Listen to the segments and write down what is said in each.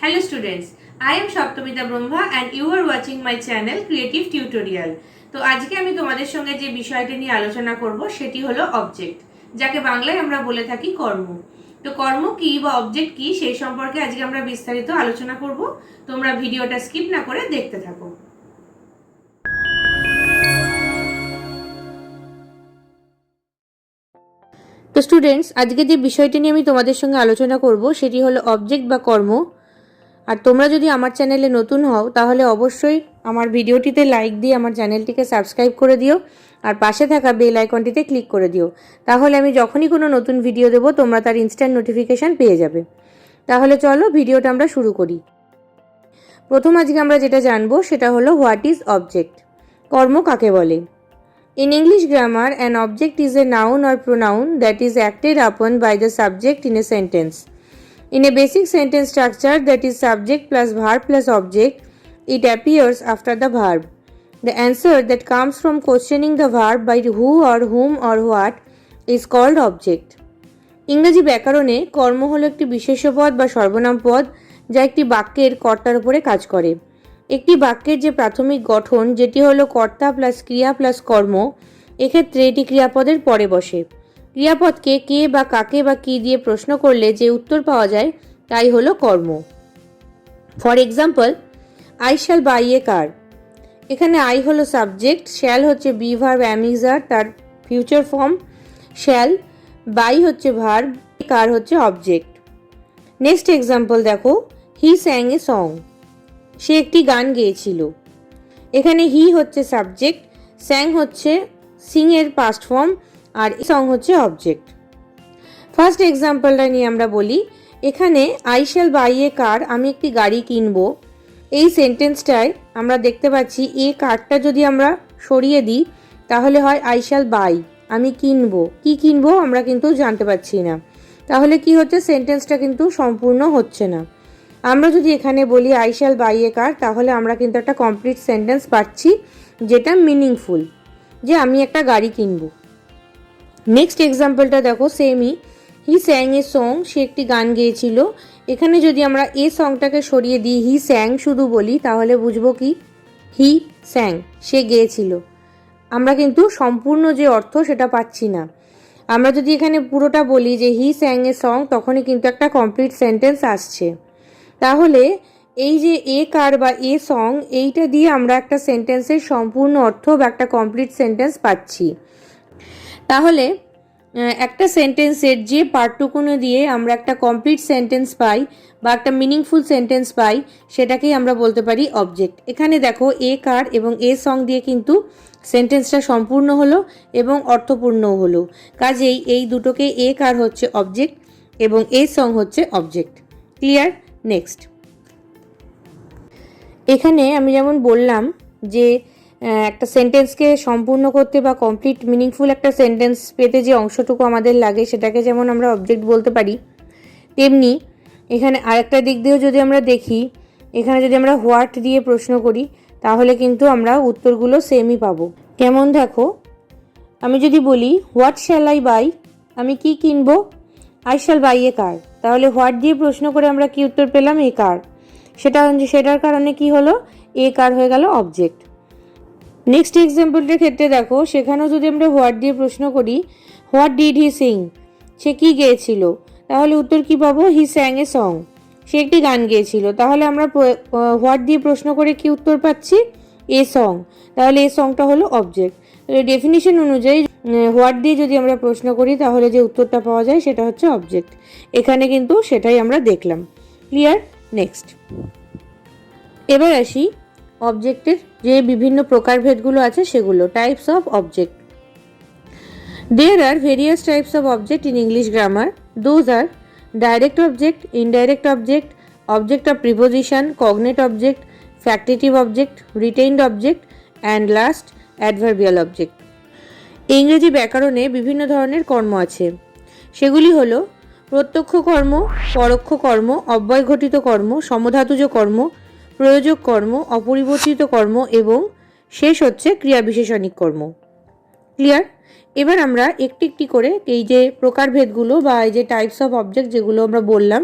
Hello students, I am Shaptamita Brahma and you are watching my channel Creative Tutorial. তো আজকে আমি তোমাদের সঙ্গে যে বিষয়টা নিয়ে আলোচনা করব সেটি হলো অবজেক্ট, যাকে বাংলায় আমরা বলে থাকি কর্ম। তো কর্ম কি বা অবজেক্ট কি সেই সম্পর্কে আজকে আমরা বিস্তারিত আলোচনা করব। তোমরা ভিডিওটা স্কিপ না করে দেখতে থাকো। তো স্টুডেন্টস, আজকে যে বিষয়টি নিয়ে আমি তোমাদের সঙ্গে আলোচনা করব সেটি হলো অবজেক্ট বা কর্ম। আর তোমরা যদি আমার চ্যানেলে নতুন হও তাহলে অবশ্যই আমার ভিডিওটিতে লাইক দিয়ে আমার চ্যানেলটিকে সাবস্ক্রাইব করে দিও আর পাশে থাকা বেল আইকনটিতে ক্লিক করে দিও। তাহলে আমি যখনই কোনো নতুন ভিডিও দেব তোমরা তার ইনস্ট্যান্ট নোটিফিকেশান পেয়ে যাবে। তাহলে চলো ভিডিওটা আমরা শুরু করি। প্রথম আজকে আমরা যেটা জানবো সেটা হলো হোয়াট ইজ অবজেক্ট, কর্ম কাকে বলে। In English grammar, an object is a noun or pronoun that is acted upon by the subject in a sentence. In a basic sentence structure that is subject plus verb plus object, it appears after the verb. The answer that comes from questioning the verb by who or whom or what is called object. ইংরেজি ব্যাকরণে কর্ম হলো একটি বিশেষ্য পদ বা সর্বনাম পদ যা একটি বাক্যের কর্তার উপরে কাজ করে। একটি বাক্যের যে প্রাথমিক গঠন যেটি হলো কর্তা প্লাস ক্রিয়া প্লাস কর্ম, এক্ষেত্রে এটি ক্রিয়াপদের পরে বসে। ক্রিয়াপদকে কে বা কাকে বা কি দিয়ে প্রশ্ন করলে যে উত্তর পাওয়া যায় তাই হলো কর্ম। For example, I shall buy a car. এখানে আই হলো সাবজেক্ট, শ্যাল হচ্ছে বি ভার্ব অ্যামিজার তার ফিউচার ফর্ম, শ্যাল, বাই হচ্ছে ভার্ব, কার হচ্ছে অবজেক্ট। নেক্সট এক্সাম্পল দেখো, হি স্যাং এ সং। সে একটি গান গেয়েছিল। এখানে হি হচ্ছে সাবজেক্ট, স্যাং হচ্ছে সিং এর পাস্ট ফর্ম আর সং হচ্ছে অবজেক্ট। ফার্স্ট এক্সাম্পলটা নিয়ে আমরা বলি, এখানে আই শ্যাল বাই এ কার, আমি একটি গাড়ি কিনবো। এই সেন্টেন্সটায় আমরা দেখতে পাচ্ছি এ কারটা যদি আমরা সরিয়ে দিই তাহলে হয় আই শ্যাল বাই, আমি কিনবো। কি কিনবো আমরা কিন্তু জানতে পারছি না, তাহলে কি হচ্ছে সেন্টেন্সটা কিন্তু সম্পূর্ণ হচ্ছে না। আমরা যদি এখানে বলি আই শ্যাল বাই এ কার তাহলে আমরা কিন্তু একটা কমপ্লিট সেন্টেন্স পাচ্ছি যেটা মিনিংফুল, যে আমি একটা গাড়ি কিনবো। নেক্সট এক্সাম্পলটা দেখো সেমই, হি স্যাং এ সং, সে একটি গান গেয়েছিল। এখানে যদি আমরা এ সংটাকে সরিয়ে দিই হি স্যাং শুধু বলি তাহলে বুঝবো কি হি স্যাং, সে গেয়েছিল। আমরা কিন্তু সম্পূর্ণ যে অর্থ সেটা পাচ্ছি না। আমরা যদি এখানে পুরোটা বলি যে হি স্যাং এ সং তখনই কিন্তু একটা কমপ্লিট সেন্টেন্স আসছে। তাহলে এই যে এ কার বা এ সং, এইটা দিয়ে আমরা একটা সেন্টেন্সের সম্পূর্ণ অর্থ বা একটা কমপ্লিট সেন্টেন্স পাচ্ছি। তাহলে একটা সেন্টেন্সের যে পার্টটুকুনো দিয়ে আমরা একটা কমপ্লিট সেন্টেন্স পাই বা একটা মিনিংফুল সেন্টেন্স পাই সেটাকেই আমরা বলতে পারি অবজেক্ট। এখানে দেখো এ কার এবং এ সং দিয়ে কিন্তু সেন্টেন্সটা সম্পূর্ণ হলো এবং অর্থপূর্ণও হলো। কাজেই এই দুটোকে এ কার হচ্ছে অবজেক্ট এবং এ সং হচ্ছে অবজেক্ট। ক্লিয়ার? নেক্সট, এখানে আমি যেমন বললাম যে একটা সেন্টেন্সকে সম্পূর্ণ করতে বা কমপ্লিট মিনিংফুল একটা সেন্টেন্স পেতে যে অংশটুকু আমাদের লাগে সেটাকে যেমন আমরা অবজেক্ট বলতে পারি, তেমনি এখানে আরেকটা দিক দিয়েও যদি আমরা দেখি, এখানে যদি আমরা হোয়াট দিয়ে প্রশ্ন করি তাহলে কিন্তু আমরা উত্তরগুলো সেমই পাবো। কেমন দেখো, আমি যদি বলি হোয়াট শ্যাল আই বাই, আমি কি কিনবো, আই শ্যাল বাই এ কার, তাহলে হোয়াট দিয়ে প্রশ্ন করে আমরা কি উত্তর পেলাম, এ কার। সেটার কারণে কি হলো, এ কার হয়ে গেল অবজেক্ট। নেক্সট এক্সাম্পলটার ক্ষেত্রে দেখো, সেখানেও যদি আমরা হোয়াট দিয়ে প্রশ্ন করি, হোয়াট ডিড হি সিং, সে কি গেয়েছিল, তাহলে উত্তর কি পাবো, হি স্যাং এ সং, সে একটি গান গেয়েছিল। তাহলে আমরা হোয়াট দিয়ে প্রশ্ন করে কি উত্তর পাচ্ছি, এ সং, তাহলে এ সংটা হলো অবজেক্ট। ডেফিনিশন অনুযায়ী হোয়াট দিয়ে যদি আমরা প্রশ্ন করি তাহলে যে উত্তরটা পাওয়া যায় সেটা হচ্ছে অবজেক্ট। এখানে কিন্তু সেটাই আমরা দেখলাম। ক্লিয়ার? নেক্সট, এবার আসি অবজেক্টের যে বিভিন্ন প্রকারভেদগুলো আছে সেগুলো, types of object. There are various types of object in English grammar. Those are direct object, indirect object, object of preposition, cognate object, factitive object, retained object and last adverbial object. ইংরেজি ব্যাকরণে বিভিন্ন ধরনের কর্ম আছে। সেগুলি হলো প্রত্যক্ষ কর্ম, পরোক্ষ কর্ম, অব্যয়ঘটিত কর্ম, সমধাতুজ কর্ম, প্রয়োজক কর্ম, অপরিবর্তিত কর্ম এবং শেষ হচ্ছে ক্রিয়াবিশেষণিক কর্ম। ক্লিয়ার? এবার আমরা একটি একটি করে এই যে প্রকারভেদগুলো বা এই যে টাইপস অফ অবজেক্ট যেগুলো আমরা বললাম,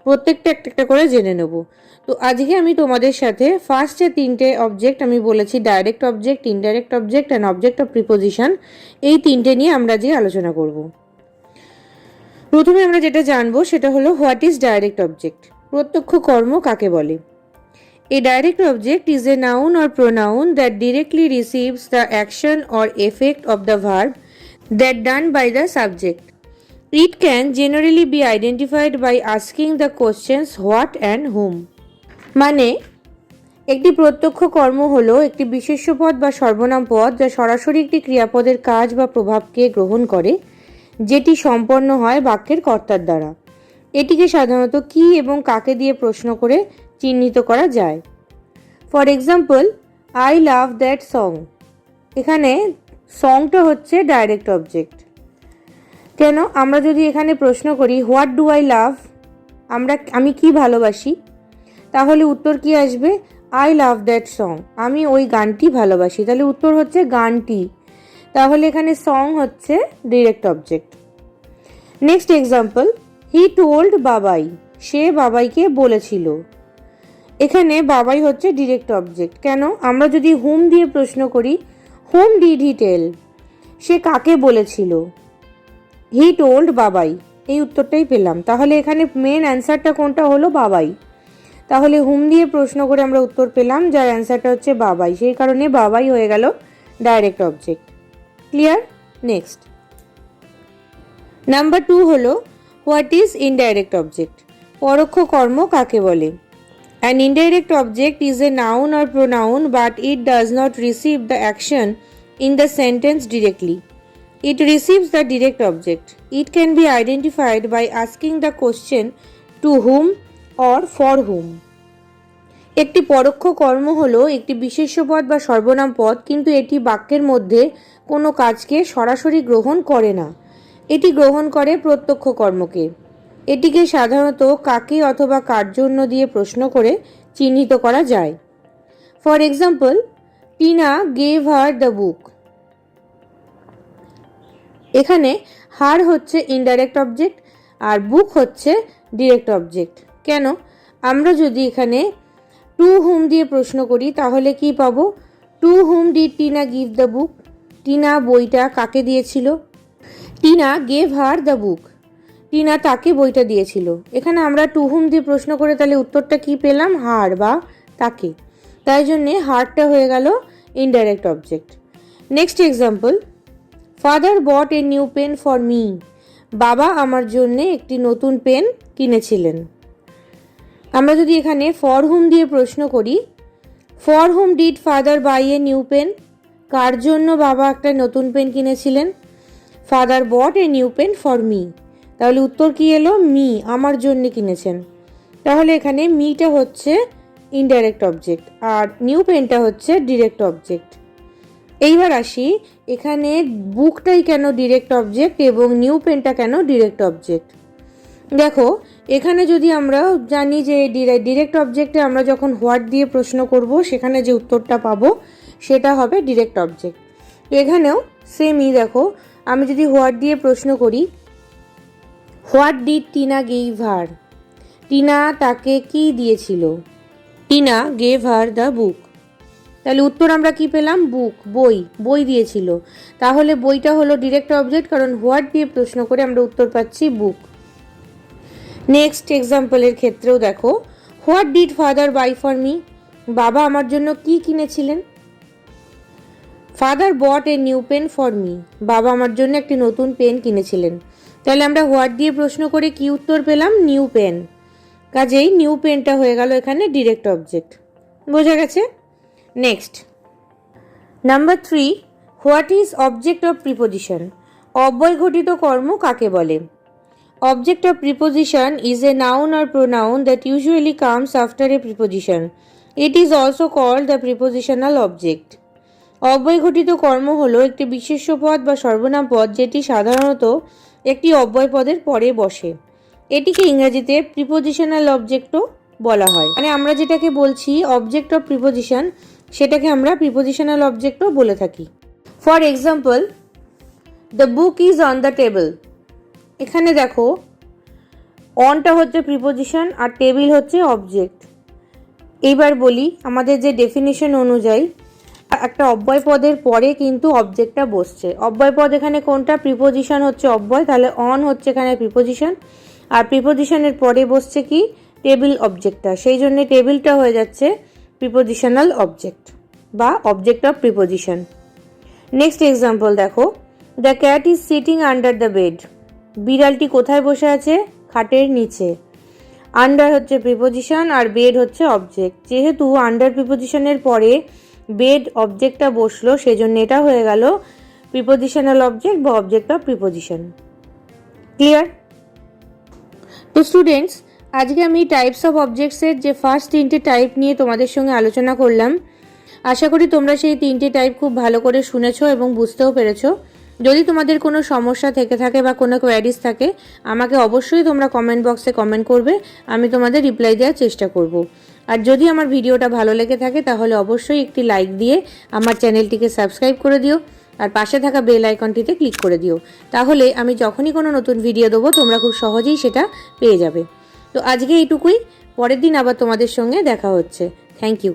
প্রত্যেকটা একটা একটা করে জেনে নেব। তো আজকে আমি তোমাদের সাথে ফার্স্ট যে তিনটে অবজেক্ট আমি বলেছি, direct object, indirect object and object of preposition, এই তিনটে নিয়ে আমরা আজকে আলোচনা করব। প্রথমে আমরা যেটা জানবো সেটা হলো হোয়াট ইজ ডাইরেক্ট অবজেক্ট। প্রত্যক্ষ কর্ম কাকে বলে? A direct object is a noun or pronoun that directly receives the action or effect of the verb that done by the subject. It can generally be identified by asking the questions what and whom. মানে একটি প্রত্যক্ষ কর্ম হলো একটি বিশেষ্য পদ বা সর্বনাম পদ যা সরাসরি একটি ক্রিয়াপদের কাজ বা প্রভাবকে গ্রহণ করে, যেটি সম্পন্ন হয় বাক্যের কর্তার দ্বারা। এটিকে সাধারণত কি এবং কাকে দিয়ে প্রশ্ন করে চিহ্নিত করা যায়। For example, I love that song. এখানে সংটা হচ্ছে ডাইরেক্ট অবজেক্ট। কেন? আমরা যদি এখানে প্রশ্ন করি হোয়াট ডু আই লাভ, আমি কি ভালোবাসি, তাহলে উত্তর কি আসবে? আই লাভ দ্যাট সং, আমি ওই গানটি ভালোবাসি। তাহলে উত্তর হচ্ছে গানটি। তাহলে এখানে সং হচ্ছে direct object. Next example, he told বাবাই, সে বাবাইকে বলেছিল। এখানে বাবাই হচ্ছে ডিরেক্ট অবজেক্ট। কেন? আমরা যদি হুম দিয়ে প্রশ্ন করি, হুম ডিড হি টেল, সে কাকে বলেছিল? হি টোল্ড বাবাই, এই উত্তরটাই পেলাম। তাহলে এখানে মেন অ্যান্সারটা কোনটা হলো? বাবাই। তাহলে হুম দিয়ে প্রশ্ন করে আমরা উত্তর পেলাম, যার অ্যান্সারটা হচ্ছে বাবাই, সেই কারণে বাবাই হয়ে গেল direct object. Clear? Next number 2 হলো হোয়াট ইজ ইনডাইরেক্ট অবজেক্ট। পরোক্ষ কর্ম কাকে বলে? An indirect object is a noun or pronoun, but it does not receive the action in the sentence directly. It receives the direct object. It can be identified by asking the question to whom or for whom. একটি পরোক্ষ কর্ম হলো একটি বিশেষ্য পদ বা সর্বনাম পদ, কিন্তু এটি বাক্যের মধ্যে কোনো কাজকে সরাসরি গ্রহণ করে না। এটি গ্রহণ করে প্রত্যক্ষ কর্মকে। এটিকে সাধারণত কাকে অথবা কার জন্য দিয়ে প্রশ্ন করে চিহ্নিত করা যায়। For example, Tina gave her the বুক। এখানে হার হচ্ছে ইনডাইরেক্ট অবজেক্ট আর বুক হচ্ছে ডিরেক্ট অবজেক্ট। কেন? আমরা যদি এখানে টু হুম দিয়ে প্রশ্ন করি তাহলে কি পাবো? To whom did Tina give the book, Tina বইটা কাকে দিয়েছিল? Tina gave her the book, Tina তাকে বইটা দিয়েছিল। এখানে আমরা টু হুম দিয়ে প্রশ্ন করে তাহলে উত্তরটা কি পেলাম? হার বা তাকে। তাই জন্যে হারটা হয়ে গেল indirect object. Next example, father bought a new pen for me. বাবা আমার জন্যে একটি নতুন পেন কিনেছিলেন। আমরা যদি এখানে ফর হুম দিয়ে প্রশ্ন করি, for whom did father buy a new pen, কার জন্য বাবা একটা নতুন পেন কিনেছিলেন? Father bought a new pen for me, তাহলে উত্তর কি এলো? মি, আমার জন্য কিনেছেন। তাহলে এখানে মিটা হচ্ছে ইনডাইরেক্ট অবজেক্ট আর নিউ পেনটা হচ্ছে ডিরেক্ট অবজেক্ট। এইবার আসি এখানে বুকটাই কেন ডিরেক্ট অবজেক্ট এবং নিউ পেনটা কেন ডিরেক্ট অবজেক্ট। দেখো, এখানে যদি আমরা জানি যে ডিরেক্ট অবজেক্টে আমরা যখন হোয়াট দিয়ে প্রশ্ন করব সেখানে যে উত্তরটা পাবো সেটা হবে ডিরেক্ট অবজেক্ট। তো এখানেও সেমই। দেখো, আমি যদি হোয়াট দিয়ে প্রশ্ন করি, হোয়াট ডিড টিনা গেভ হার, টিনা তাকে কি দিয়েছিল? টিনা গেভ হার দ্য বুক, তাহলে উত্তর আমরা কি পেলাম? বুক, বই, বই দিয়েছিল। তাহলে বইটা হলো ডিরেক্ট অবজেক্ট, কারণ হোয়াট দিয়ে প্রশ্ন করে আমরা উত্তর পাচ্ছি বুক। নেক্সট এক্সাম্পলের ক্ষেত্রেও দেখো, what did father buy for me, বাবা আমার জন্য কি কিনেছিলেন? Father bought a new pen for me, বাবা আমার জন্য একটি নতুন পেন কিনেছিলেন। তাহলে আমরা হোয়াট দিয়ে প্রশ্ন করে কি উত্তর পেলাম? New pen. কাজেই নিউ পেনটা হয়ে গেল এখানে ডিরেক্ট অবজেক্ট। বোঝা গেছে? Next number 3, what is object of preposition. অব্যয় ঘটিত কর্ম কাকে বলে? Object of preposition is a noun or pronoun that usually comes after a preposition. It is also called the prepositional object. অব্যয় ঘটিত কর্ম হলো একটি বিশেষ্য পদ বা সর্বনাম পদ যেটি সাধারণত একটি অব্যয় পদের পরে বসে। এটিকে ইংরেজিতে প্রিপোজিশনাল অবজেক্টও বলা হয়। মানে আমরা যেটাকে বলছি অবজেক্ট অফ প্রিপোজিশন, সেটাকে আমরা প্রিপোজিশনাল অবজেক্টও বলে থাকি। For example, the book is on the table. এখানে দেখো, অনটা হচ্ছে প্রিপোজিশন আর টেবিল হচ্ছে অবজেক্ট। এইবার বলি আমাদের যে ডেফিনিশন অনুযায়ী একটা অব্যয় পদের পরে কিন্তু অবজেক্টটা বসছে। অব্যয় পদ এখানে কোনটা? প্রিপোজিশন হচ্ছে অব্যয়, তাহলে অন হচ্ছে এখানে প্রিপোজিশন, আর প্রিপোজিশনের পরে বসছে কি? টেবিল অবজেক্টটা। সেই জন্য টেবিলটা হয়ে যাচ্ছে প্রিপোজিশনাল অবজেক্ট বা object of preposition. Next example দেখো, the cat is sitting under the bed. বিড়ালটি কোথায় বসে আছে? খাটের নিচে। আন্ডার হচ্ছে প্রিপোজিশন আর বেড হচ্ছে অবজেক্ট। যেহেতু আন্ডার প্রিপোজিশনের পরে বেড অবজেক্টটা বসলো, সেজন্য এটা হয়ে গেল প্রিপোজিশনাল অবজেক্ট বা অবজেক্ট অফ প্রিপোজিশন। ক্লিয়ার? তো স্টুডেন্টস, আজকে আমি টাইপস অফ অবজেক্টসের যে ফার্স্ট 3টে টাইপ নিয়ে তোমাদের সঙ্গে আলোচনা করলাম। আশা করি তোমরা সেই 3টে টাইপ খুব ভালো করে শুনেছো এবং বুঝতেও পেরেছো। যদি তোমাদের কোনো সমস্যা থেকে থাকে বা কোনো কোয়ারিজ থাকে, আমাকে অবশ্যই তোমরা কমেন্ট বক্সে কমেন্ট করবে, আমি তোমাদের রিপ্লাই দেওয়ার চেষ্টা করব। আর যদি আমার ভিডিওটা ভালো লেগে থাকে তাহলে অবশ্যই একটি লাইক দিয়ে আমার চ্যানেলটিকে সাবস্ক্রাইব করে দিও আর পাশে থাকা বেল আইকনটিতে ক্লিক করে দিও। তাহলে আমি যখনই কোনো নতুন ভিডিও দেবো তোমরা খুব সহজেই সেটা পেয়ে যাবে। তো আজকে এইটুকুই, পরের দিন আবার তোমাদের সঙ্গে দেখা হচ্ছে। Thank you.